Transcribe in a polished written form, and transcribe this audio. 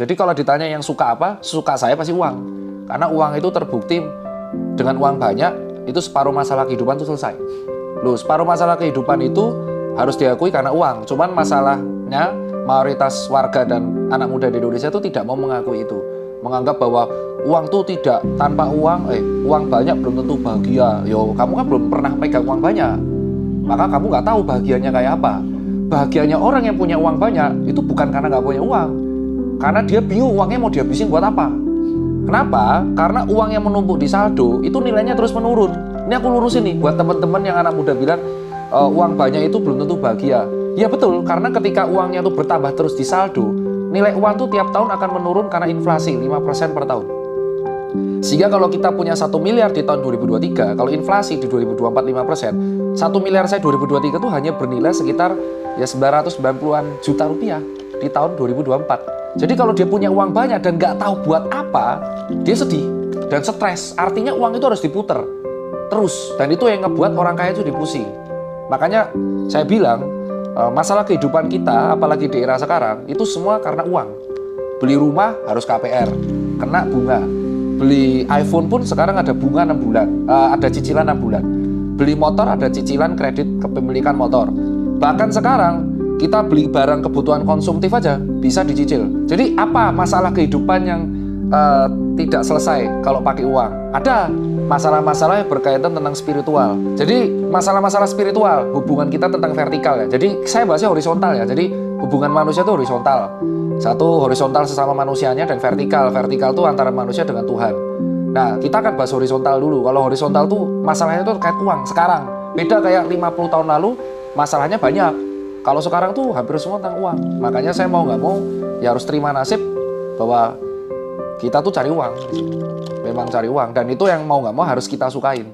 Jadi kalau ditanya yang suka apa, suka saya pasti uang. Karena uang itu terbukti dengan uang banyak, itu separuh masalah kehidupan itu selesai. Loh, separuh masalah kehidupan itu harus diakui karena uang. Cuman masalahnya mayoritas warga dan anak muda di Indonesia itu tidak mau mengakui itu. Menganggap bahwa uang tuh tidak, tanpa uang, uang banyak belum tentu bahagia. Yo, kamu kan belum pernah pegang uang banyak. Maka kamu nggak tahu bahagianya kayak apa. Bahagianya orang yang punya uang banyak itu bukan karena nggak punya uang. Karena dia bingung uangnya mau dihabisin buat apa. Kenapa? Karena uang yang menumpuk di saldo itu nilainya terus menurun. Ini aku lurusin nih buat teman-teman yang anak muda bilang uang banyak itu belum tentu bahagia. Ya betul, karena ketika uangnya itu bertambah terus di saldo, nilai uang tuh tiap tahun akan menurun karena inflasi 5% per tahun. Sehingga kalau kita punya 1 miliar di tahun 2023, kalau inflasi di 2024 5%, 1 miliar saya 2023 itu hanya bernilai sekitar ya 990-an juta rupiah di tahun 2024. Jadi kalau dia punya uang banyak dan nggak tahu buat apa, dia sedih dan stres. Artinya uang itu harus diputer terus, dan itu yang ngebuat orang kaya itu dipusing. Makanya saya bilang masalah kehidupan kita, apalagi di era sekarang, itu semua karena uang. Beli rumah harus KPR, kena bunga. Beli iPhone pun sekarang ada bunga 6 bulan, ada cicilan 6 bulan. Beli motor ada cicilan kredit kepemilikan motor. Bahkan sekarang kita beli barang kebutuhan konsumtif aja bisa dicicil. Jadi apa masalah kehidupan yang tidak selesai kalau pakai uang? Ada masalah-masalah yang berkaitan tentang spiritual. Jadi masalah-masalah spiritual, hubungan kita tentang vertikal ya. Jadi saya bahasnya horizontal ya. Jadi hubungan manusia itu horizontal. Satu horizontal sesama manusianya dan vertikal. Vertikal itu antara manusia dengan Tuhan. Nah, kita akan bahas horizontal dulu. Kalau horizontal tuh masalahnya itu terkait uang. Sekarang beda kayak 50 tahun lalu masalahnya banyak. Kalau sekarang tuh hampir semua tentang uang. Makanya saya mau nggak mau ya harus terima nasib bahwa kita tuh cari uang. Memang cari uang, dan itu yang mau nggak mau harus kita sukain.